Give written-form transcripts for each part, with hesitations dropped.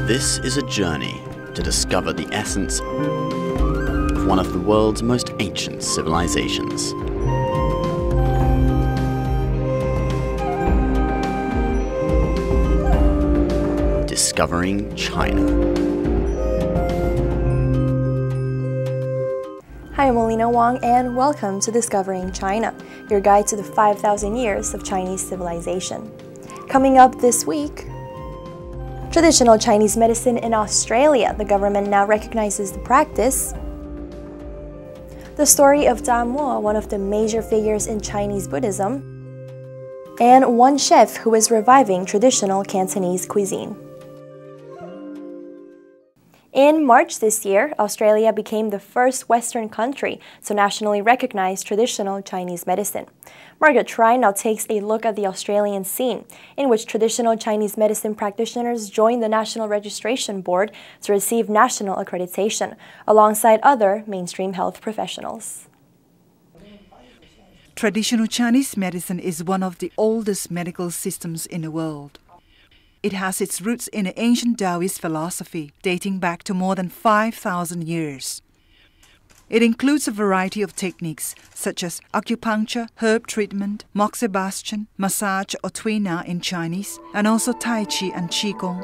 This is a journey to discover the essence of one of the world's most ancient civilizations. Discovering China. Hi, I'm Alina Wang and welcome to Discovering China, your guide to the 5,000 years of Chinese civilization. Coming up this week, traditional Chinese medicine in Australia. The government now recognizes the practice. The story of Damo, one of the major figures in Chinese Buddhism. And one chef who is reviving traditional Cantonese cuisine. In March this year, Australia became the first Western country to nationally recognize traditional Chinese medicine. Margaret Trey now takes a look at the Australian scene, in which traditional Chinese medicine practitioners join the National Registration Board to receive national accreditation, alongside other mainstream health professionals. Traditional Chinese medicine is one of the oldest medical systems in the world. It has its roots in the ancient Taoist philosophy, dating back to more than 5,000 years. It includes a variety of techniques, such as acupuncture, herb treatment, moxibustion, massage or Tui Na in Chinese, and also Tai Chi and Qigong.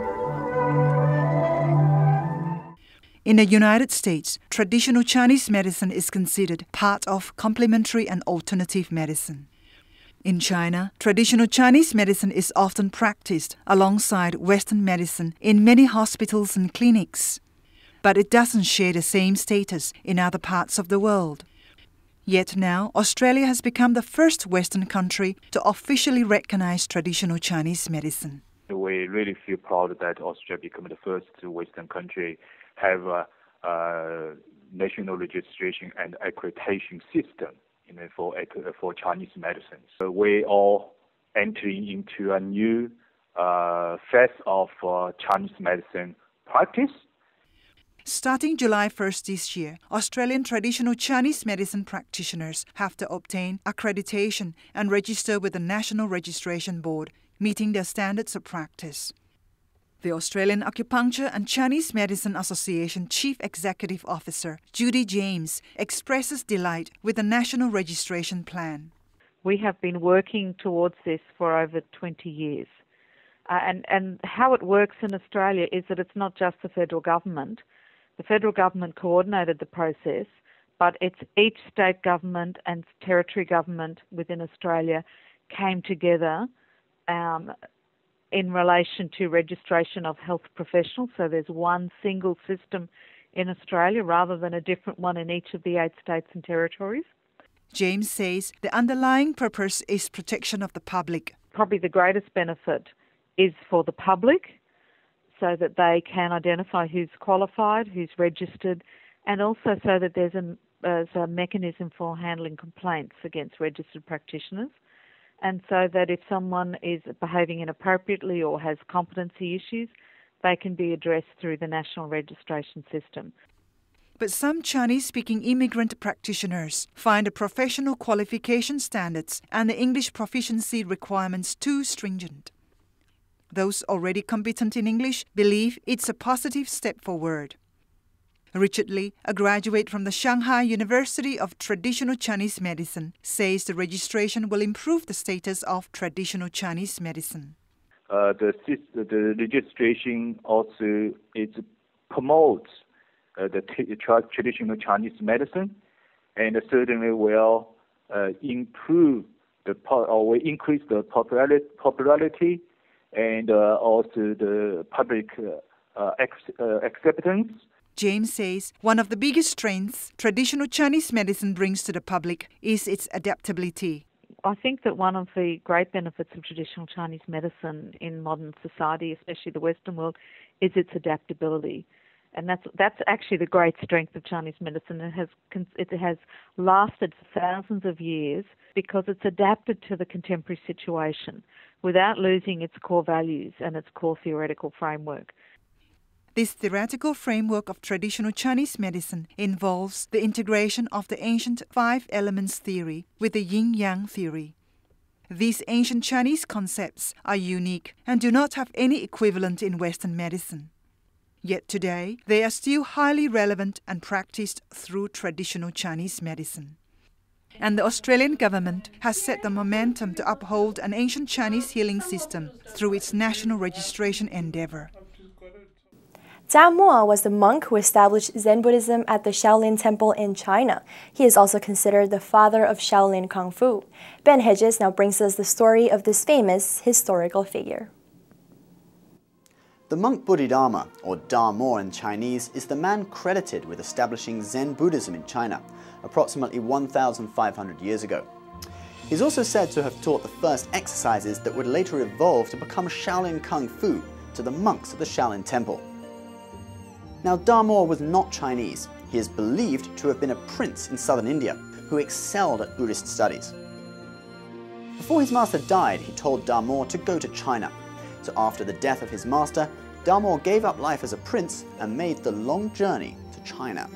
In the United States, traditional Chinese medicine is considered part of complementary and alternative medicine. In China, traditional Chinese medicine is often practiced alongside Western medicine in many hospitals and clinics. But it doesn't share the same status in other parts of the world. Yet now, Australia has become the first Western country to officially recognize traditional Chinese medicine. We really feel proud that Australia became the first Western country have a national registration and accreditation system for Chinese medicine. So we are entering into a new phase of Chinese medicine practice. Starting July 1st this year, Australian traditional Chinese medicine practitioners have to obtain accreditation and register with the National Registration Board, meeting their standards of practice. The Australian Acupuncture and Chinese Medicine Association Chief Executive Officer, Judy James, expresses delight with the National Registration Plan. We have been working towards this for over 20 years. And how it works in Australia is that it's not just the federal government. The federal government coordinated the process, but it's each state government and territory government within Australia came together in relation to registration of health professionals. So there's one single system in Australia rather than a different one in each of the 8 states and territories. James says the underlying purpose is protection of the public. Probably the greatest benefit is for the public, so that they can identify who's qualified, who's registered, and also so that there's a mechanism for handling complaints against registered practitioners. And so that if someone is behaving inappropriately or has competency issues, they can be addressed through the national registration system. But some Chinese-speaking immigrant practitioners find the professional qualification standards and the English proficiency requirements too stringent. Those already competent in English believe it's a positive step forward. Richard Lee, a graduate from the Shanghai University of Traditional Chinese Medicine, says the registration will improve the status of traditional Chinese medicine. The registration also promotes the traditional Chinese medicine, and certainly will increase the popularity and also the public acceptance. James says one of the biggest strengths traditional Chinese medicine brings to the public is its adaptability. I think that one of the great benefits of traditional Chinese medicine in modern society, especially the Western world, is its adaptability. And that's actually the great strength of Chinese medicine. It has lasted for thousands of years because it's adapted to the contemporary situation without losing its core values and its core theoretical framework. This theoretical framework of traditional Chinese medicine involves the integration of the ancient 5 elements theory with the yin-yang theory. These ancient Chinese concepts are unique and do not have any equivalent in Western medicine. Yet today, they are still highly relevant and practiced through traditional Chinese medicine. And the Australian government has set the momentum to uphold an ancient Chinese healing system through its national registration endeavour. Damo was the monk who established Zen Buddhism at the Shaolin Temple in China. He is also considered the father of Shaolin Kung Fu. Ben Hedges now brings us the story of this famous historical figure. The monk Bodhidharma, or Damo in Chinese, is the man credited with establishing Zen Buddhism in China, approximately 1,500 years ago. He's also said to have taught the first exercises that would later evolve to become Shaolin Kung Fu to the monks of the Shaolin Temple. Now, Damo was not Chinese. He is believed to have been a prince in southern India who excelled at Buddhist studies. Before his master died, he told Damo to go to China. So after the death of his master, Damo gave up life as a prince and made the long journey to China.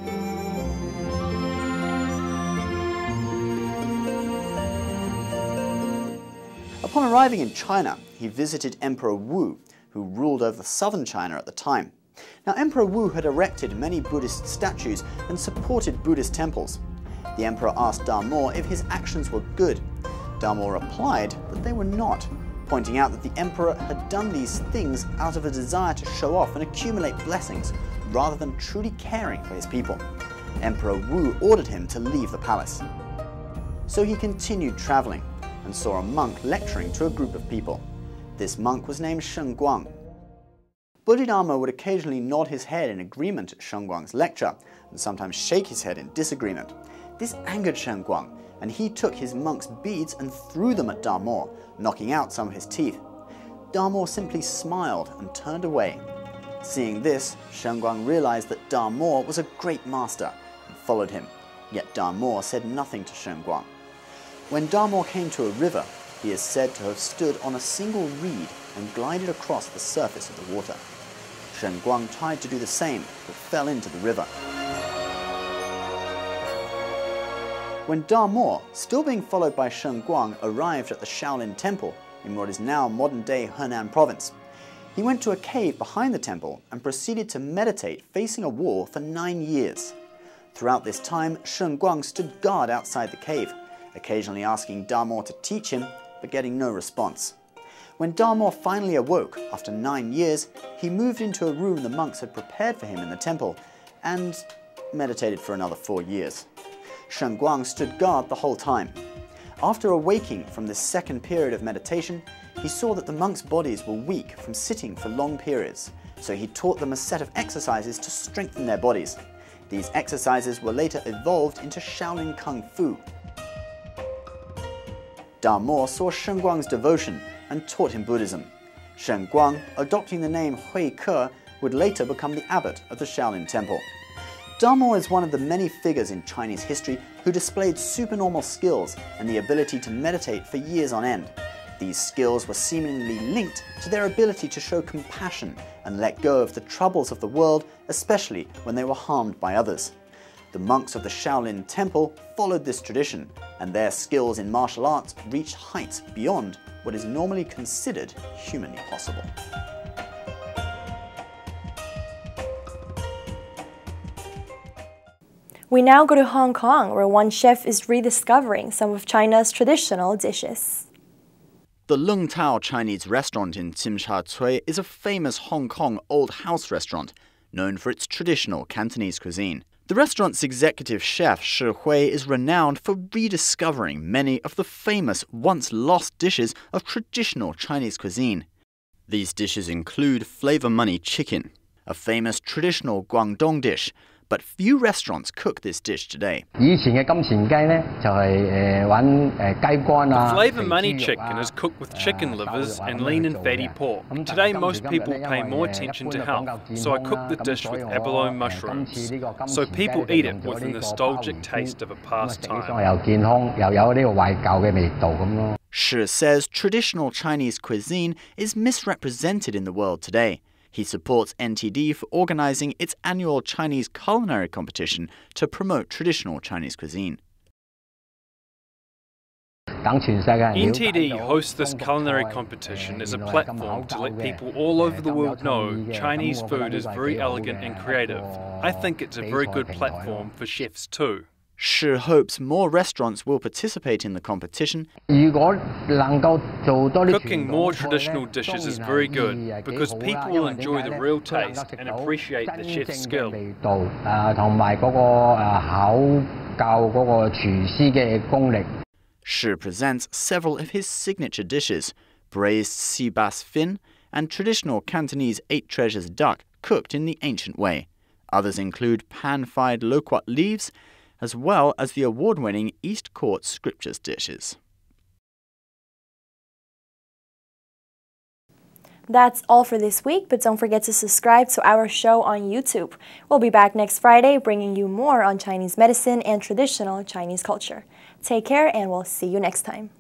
Upon arriving in China, he visited Emperor Wu, who ruled over southern China at the time. Now, Emperor Wu had erected many Buddhist statues and supported Buddhist temples. The emperor asked Damo if his actions were good. Damo replied that they were not, pointing out that the emperor had done these things out of a desire to show off and accumulate blessings, rather than truly caring for his people. Emperor Wu ordered him to leave the palace. So he continued traveling and saw a monk lecturing to a group of people. This monk was named Shengguang. Bodhidharma would occasionally nod his head in agreement at Shengguang's lecture, and sometimes shake his head in disagreement. This angered Shengguang, and he took his monk's beads and threw them at Damo, knocking out some of his teeth. Damo simply smiled and turned away. Seeing this, Shengguang realized that Damo was a great master and followed him, yet Damo said nothing to Shengguang. When Damo came to a river, he is said to have stood on a single reed and glided across the surface of the water. Shengguang tried to do the same, but fell into the river. When Damo, still being followed by Shengguang, arrived at the Shaolin Temple in what is now modern-day Henan province, he went to a cave behind the temple and proceeded to meditate facing a wall for 9 years. Throughout this time, Shengguang stood guard outside the cave, occasionally asking Damo to teach him, but getting no response. When Damo finally awoke after 9 years, he moved into a room the monks had prepared for him in the temple and meditated for another 4 years. Shengguang stood guard the whole time. After awaking from this second period of meditation, he saw that the monks' bodies were weak from sitting for long periods, so he taught them a set of exercises to strengthen their bodies. These exercises were later evolved into Shaolin Kung Fu. Damo saw Shengguang's devotion and taught him Buddhism. Shengguang, adopting the name Hui Ke, would later become the abbot of the Shaolin Temple. Damo is one of the many figures in Chinese history who displayed supernormal skills and the ability to meditate for years on end. These skills were seemingly linked to their ability to show compassion and let go of the troubles of the world, especially when they were harmed by others. The monks of the Shaolin Temple followed this tradition, and their skills in martial arts reached heights beyond what is normally considered humanly possible. We now go to Hong Kong, where one chef is rediscovering some of China's traditional dishes. The Lung Tao Chinese restaurant in Tsim Sha Tsui is a famous Hong Kong old house restaurant, known for its traditional Cantonese cuisine. The restaurant's executive chef, Shi Hui, is renowned for rediscovering many of the famous once-lost dishes of traditional Chinese cuisine. These dishes include flavor money chicken, a famous traditional Guangdong dish, but few restaurants cook this dish today. The flavor money chicken is cooked with chicken livers and lean and fatty pork. Today most people pay more attention to health, so I cook the dish with abalone mushrooms, so people eat it with a nostalgic taste of a past time. Shi says traditional Chinese cuisine is misrepresented in the world today. He supports NTD for organizing its annual Chinese culinary competition to promote traditional Chinese cuisine. NTD hosts this culinary competition as a platform to let people all over the world know Chinese food is very elegant and creative. I think it's a very good platform for chefs too. Shi hopes more restaurants will participate in the competition. Cooking more traditional dishes is very good because people will enjoy the real taste and appreciate the chef's skill. Shi presents several of his signature dishes: braised sea bass fin and traditional Cantonese 8 treasures duck cooked in the ancient way. Others include pan-fried loquat leaves, as well as the award-winning East Court Scriptures dishes. That's all for this week, but don't forget to subscribe to our show on YouTube. We'll be back next Friday bringing you more on Chinese medicine and traditional Chinese culture. Take care, and we'll see you next time.